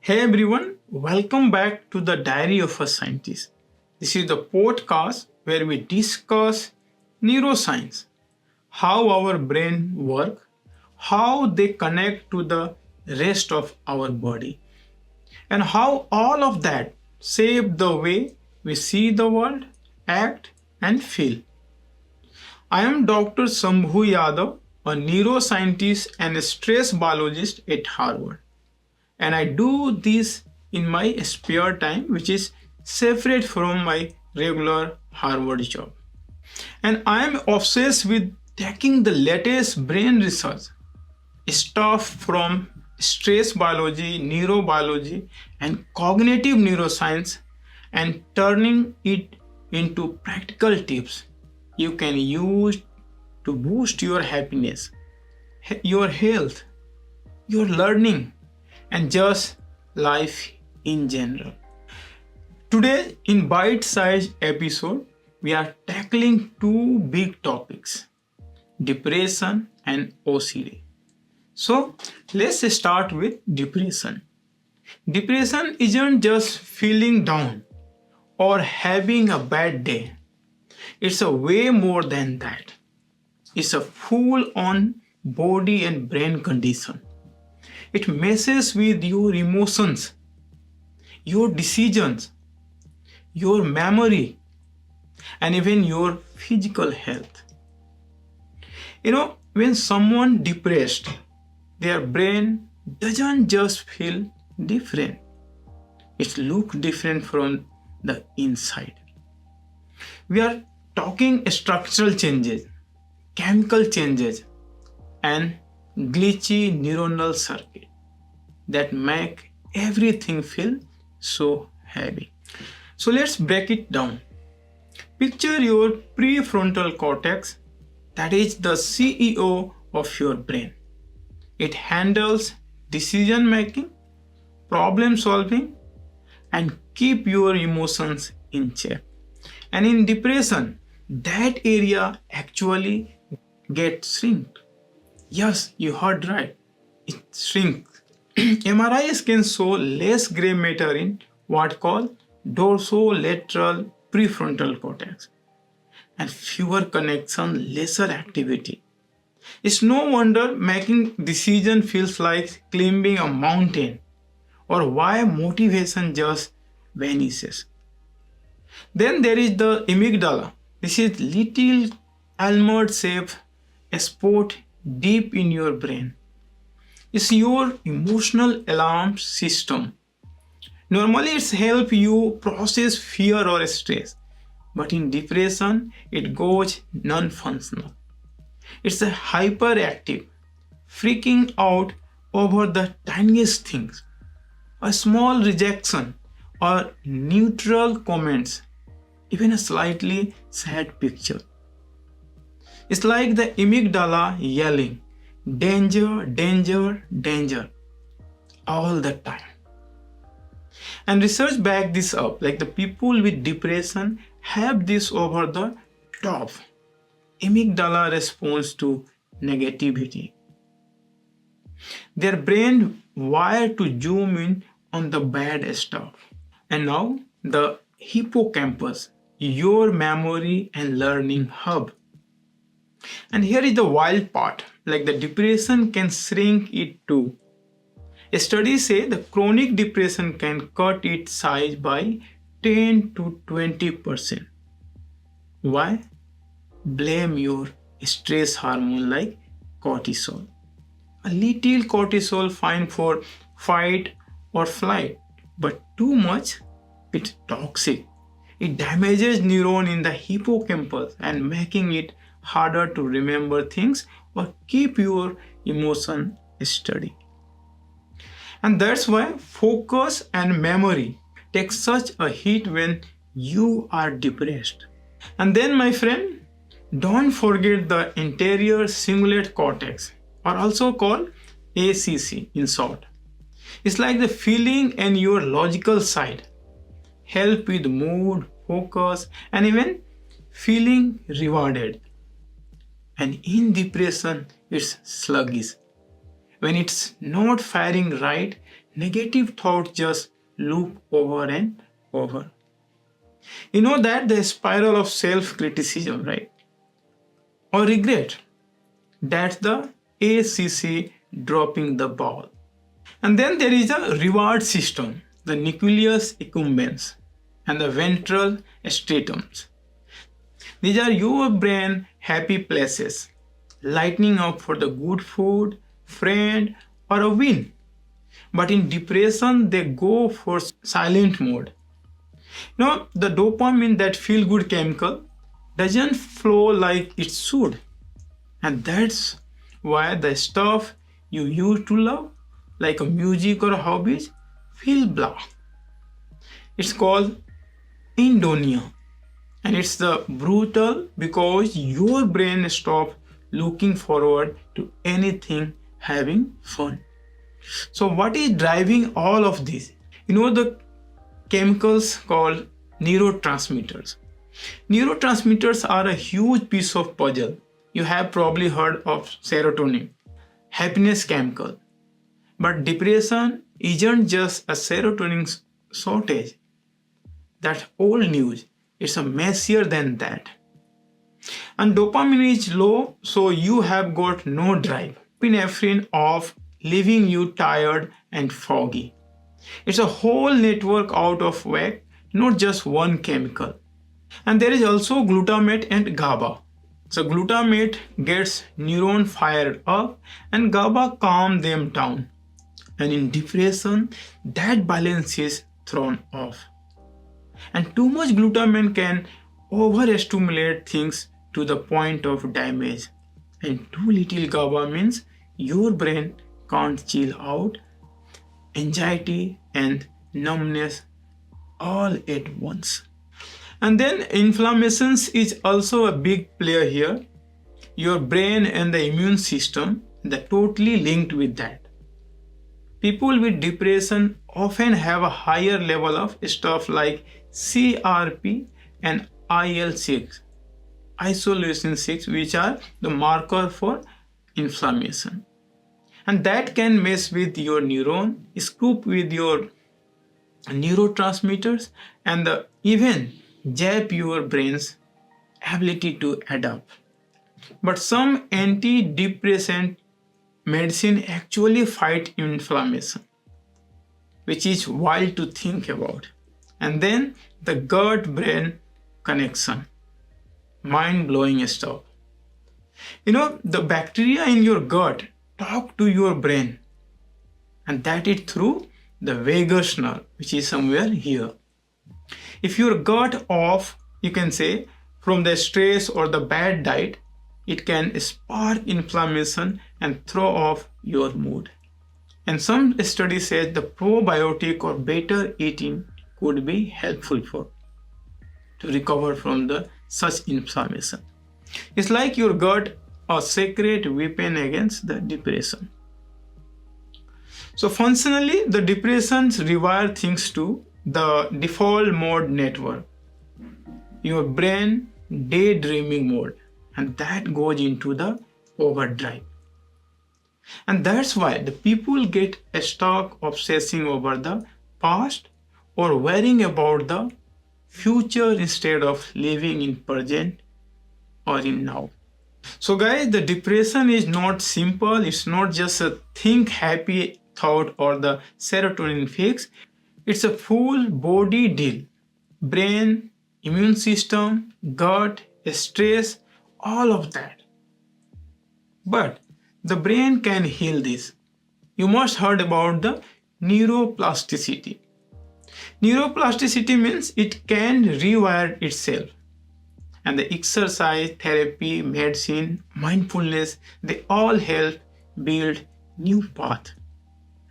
Hey everyone, welcome back to the Diary of a Scientist. This is the podcast where we discuss neuroscience, how our brain work, how they connect to the rest of our body, and how all of that shape the way we see the world, act, and feel. I am Dr. Shambhu Yadav, a neuroscientist and a stress biologist at Harvard, and I do this in my spare time, which is separate from my regular Harvard job. And I am obsessed with taking the latest brain research stuff from stress biology, neurobiology, and cognitive neuroscience and turning it into practical tips you can use to boost your happiness, your health, your learning, and just life in general. Today, in bite-sized episode, we are tackling two big topics: depression and OCD. So, let's start with depression. Depression isn't just feeling down or having a bad day. It's a way more than that. It's a full-on body and brain condition. It messes with your emotions, your decisions, your memory, and even your physical health. When someone depressed, their brain doesn't just feel different. It looks different from the inside. We are talking structural changes, chemical changes, and glitchy neuronal circuit that make everything feel so heavy. So let's break it down. Picture your prefrontal cortex, that is the CEO of your brain. It handles decision making, problem solving, and keep your emotions in check. And in depression, that area actually gets shrunk. Yes, you heard right. It shrinks. MRIs can show less gray matter in what called dorsolateral prefrontal cortex and fewer connection, lesser activity. It's no wonder making decision feels like climbing a mountain or why motivation just vanishes. Then there is the amygdala. This is little almond-shaped spot deep in your brain. It's your emotional alarm system. Normally it's help you process fear or stress, but in depression it goes non-functional. It's a hyperactive, freaking out over the tiniest things. A small rejection or neutral comments, even a slightly sad picture. It's like the amygdala yelling, danger, danger, danger, all the time. And research back this up, like the people with depression have this over the top amygdala response to negativity. Their brain wired to zoom in on the bad stuff. And now the hippocampus, your memory and learning hub. And here is the wild part, like the depression can shrink it too. Studies say the chronic depression can cut its size by 10 to 20%. Why? Blame your stress hormone like cortisol. A little cortisol fine for fight or flight, but too much, it's toxic. It damages neuron in the hippocampus and making it harder to remember things or keep your emotion steady. And that's why focus and memory take such a hit when you are depressed. And then, my friend, don't forget the anterior cingulate cortex, or also called ACC in short. It's like the feeling and your logical side, help with mood, focus, and even feeling rewarded. And in depression, it's sluggish. When it's not firing right, negative thoughts just loop over and over. You know that the spiral of self-criticism, right? Or regret. That's the ACC dropping the ball. And then there is a reward system, the nucleus accumbens and the ventral stratums. These are your brain happy places, lighting up for the good food, friend, or a win. But in depression, they go for silent mode. The dopamine, that feel good chemical, doesn't flow like it should. And that's why the stuff you used to love, like a music or hobbies, feel blah. It's called indonia. And it's the brutal because your brain stops looking forward to anything having fun. So what is driving all of this? The chemicals called neurotransmitters. Neurotransmitters are a huge piece of puzzle. You have probably heard of serotonin, happiness chemical. But depression isn't just a serotonin shortage. That's old news. It's a messier than that. And dopamine is low, so you have got no drive. Epinephrine off, leaving you tired and foggy. It's a whole network out of whack, not just one chemical. And there is also glutamate and GABA. So glutamate gets neuron fired up and GABA calms them down. And in depression, that balance is thrown off. And too much glutamate can overstimulate things to the point of damage. And too little GABA means your brain can't chill out, anxiety and numbness all at once. And then inflammation is also a big player here. Your brain and the immune system, they're totally linked with that. People with depression often have a higher level of stuff like CRP and IL-6, isoleucine 6, which are the marker for inflammation. And that can mess with your neuron, scoop with your neurotransmitters, and even zap your brain's ability to adapt. But some antidepressant medicine actually fight inflammation, which is wild to think about. And then the gut-brain connection, mind-blowing stuff. The bacteria in your gut talk to your brain, and that is through the vagus nerve, which is somewhere here. If your gut off, you can say, from the stress or the bad diet, it can spark inflammation and throw off your mood. And some studies say the probiotic or better eating could be helpful to recover from such inflammation. It's like your gut a sacred weapon against the depression. So functionally, the depressions rewire things to the default mode network, your brain daydreaming mode, and that goes into the overdrive. And that's why the people get stuck obsessing over the past or worrying about the future instead of living in present or in now. So guys, the depression is not simple. It's not just a think happy thought or the serotonin fix. It's a full body deal. Brain, immune system, gut, stress, all of that. But the brain can heal this. You must heard about the neuroplasticity. Neuroplasticity means it can rewire itself. And the exercise, therapy, medicine, mindfulness, they all help build new path.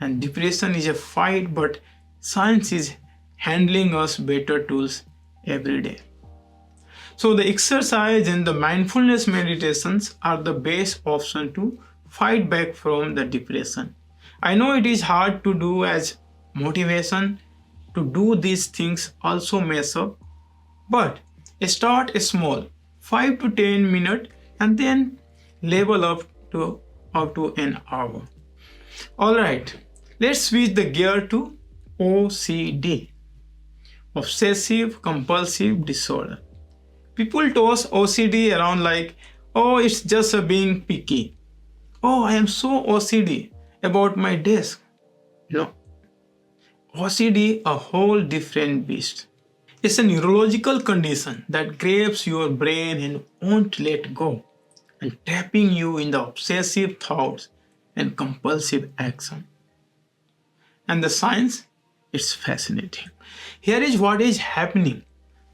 And depression is a fight, but science is handling us better tools every day. So the exercise and the mindfulness meditations are the best option to fight back from the depression. I know it is hard to do as motivation to do these things also mess up, but start small, 5 to 10 minutes, and then level up to an hour. All right. Let's switch the gear to OCD, obsessive compulsive disorder. People toss OCD around like, oh, it's just a being picky. Oh, I am so OCD about my desk. No, OCD a whole different beast. It's a neurological condition that grabs your brain and won't let go, and trapping you in the obsessive thoughts and compulsive action. And the science, it's fascinating. Here is what is happening.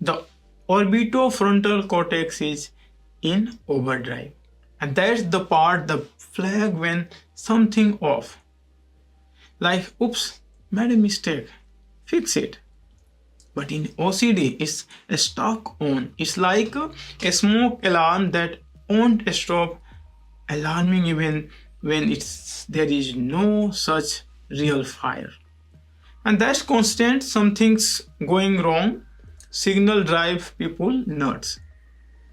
The orbitofrontal cortex is in overdrive. And that's the part, the flag when something off. Like, oops, made a mistake. Fix it. But in OCD, it's a stuck on. It's like a smoke alarm that won't stop alarming even when there is no such real fire. And that's constant, something's going wrong. Signal drive people nuts.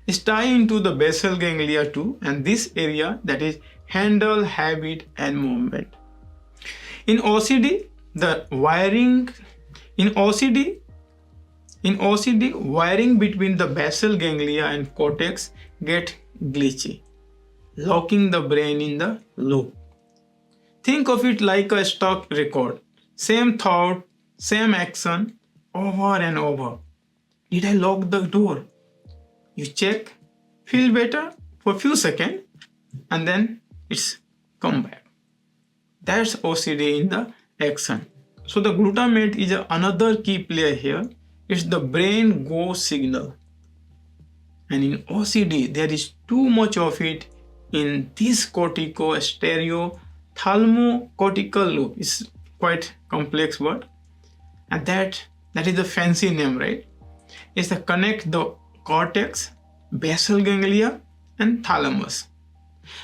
It's tied into the basal ganglia too, and this area that is handle, habit, and movement. In OCD, wiring between the basal ganglia and cortex get glitchy, locking the brain in the loop. Think of it like a stuck record. Same thought, same action, over and over. Did I lock the door? You check, feel better for a few seconds, and then it's come back. That's OCD in the action. So the glutamate is another key player here. It's the brain go signal. And in OCD, there is too much of it in this cortico-stereo-thalamo-cortical loop. It's quite complex word. And that is the fancy name, right? It's to connect the cortex, basal ganglia, and thalamus.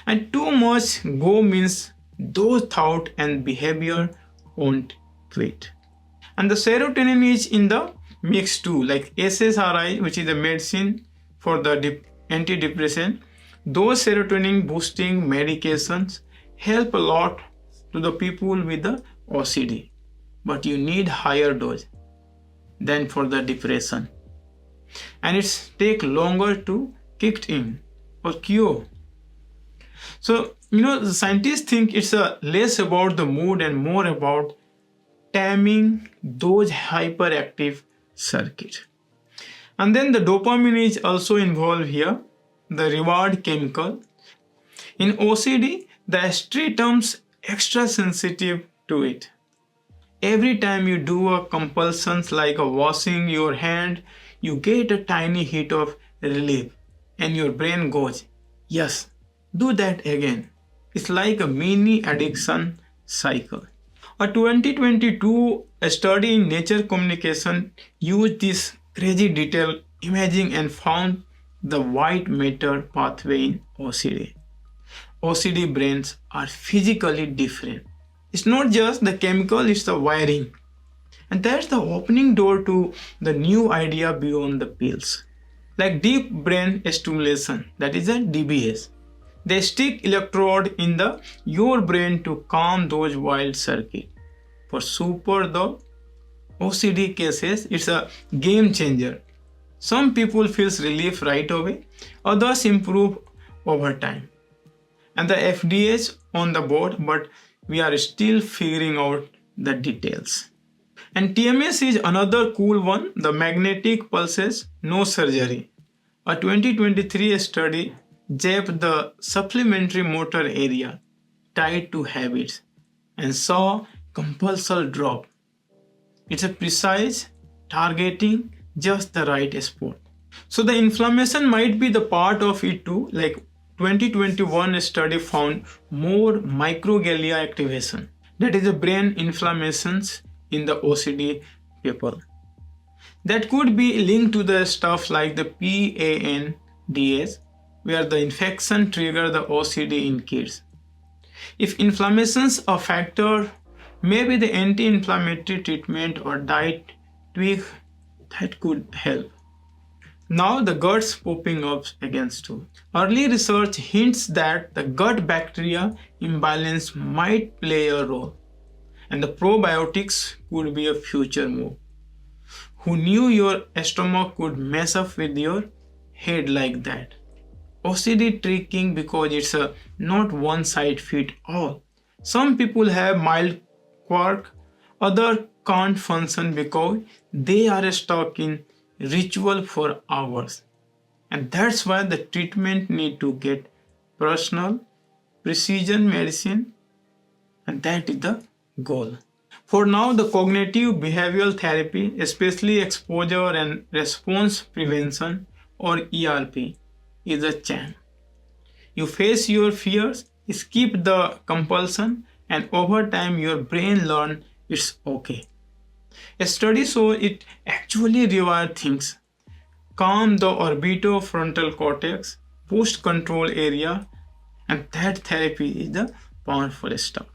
And too much go means those thought and behavior won't quit. And the serotonin is in the mix too, like SSRI, which is the medicine for the antidepressant. Those serotonin boosting medications help a lot to the people with the OCD, but you need higher dose than for the depression, and it's take longer to kick in or cure. So the scientists think it's less about the mood and more about taming those hyperactive circuits. And then the dopamine is also involved here, the reward chemical. In OCD, the street terms extra sensitive to it. Every time you do a compulsions like washing your hand, you get a tiny hit of relief and your brain goes, yes, do that again. It's like a mini addiction cycle. A 2022 study in Nature Communication used this crazy detailed imaging and found the white matter pathway in OCD. OCD brains are physically different. It's not just the chemical, it's the wiring. And that's the opening door to the new idea beyond the pills. Like deep brain stimulation, that is a DBS. They stick electrode in your brain to calm those wild circuits. For the OCD cases, it's a game changer. Some people feel relief right away, others improve over time. And the FDA is on the board, but we are still figuring out the details. And TMS is another cool one, the magnetic pulses, no surgery. A 2023 study zapped the supplementary motor area tied to habits and saw compulsive drop. It's a precise targeting just the right spot. So the inflammation might be the part of it too, like 2021 study found more microglia activation, that is the brain inflammations in the OCD people. That could be linked to the stuff like the PANDS, where the infection trigger the OCD in kids. If inflammations a factor, maybe the anti-inflammatory treatment or diet tweak that could help. Now the gut's popping up against too. Early research hints that the gut bacteria imbalance might play a role. And the probiotics could be a future move. Who knew your stomach could mess up with your head like that? OCD tricking because it's a not one side fit all. Some people have mild quirk, other can't function because they are stuck in ritual for hours. And that's why the treatment need to get personal, precision medicine, and that is the goal. For now, the cognitive behavioral therapy, especially exposure and response prevention or ERP, is a chain. You face your fears, skip the compulsion, and over time your brain learns it's okay. A study shows it actually rewires things, calm the orbitofrontal cortex, boost control area, and that therapy is the powerful stuff.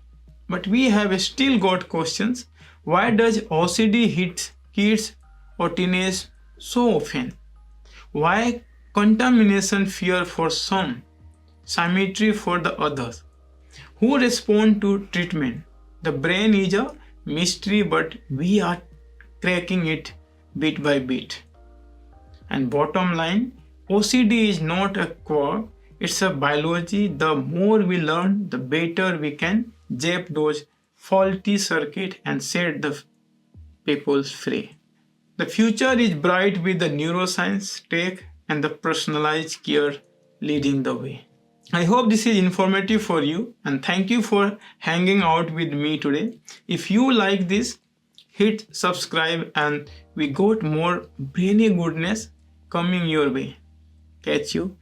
But we have still got questions. Why does OCD hit kids or teenagers so often? Why contamination fear for some, symmetry for the others? Who respond to treatment? The brain is a mystery, but we are cracking it bit by bit. And bottom line, OCD is not a quirk, it's a biology. The more we learn, the better we can zap those faulty circuits and set the people free. The future is bright with the neuroscience, tech, and the personalized care leading the way. I hope this is informative for you, and thank you for hanging out with me today. If you like this, hit subscribe, and we got more brainy goodness coming your way. Catch you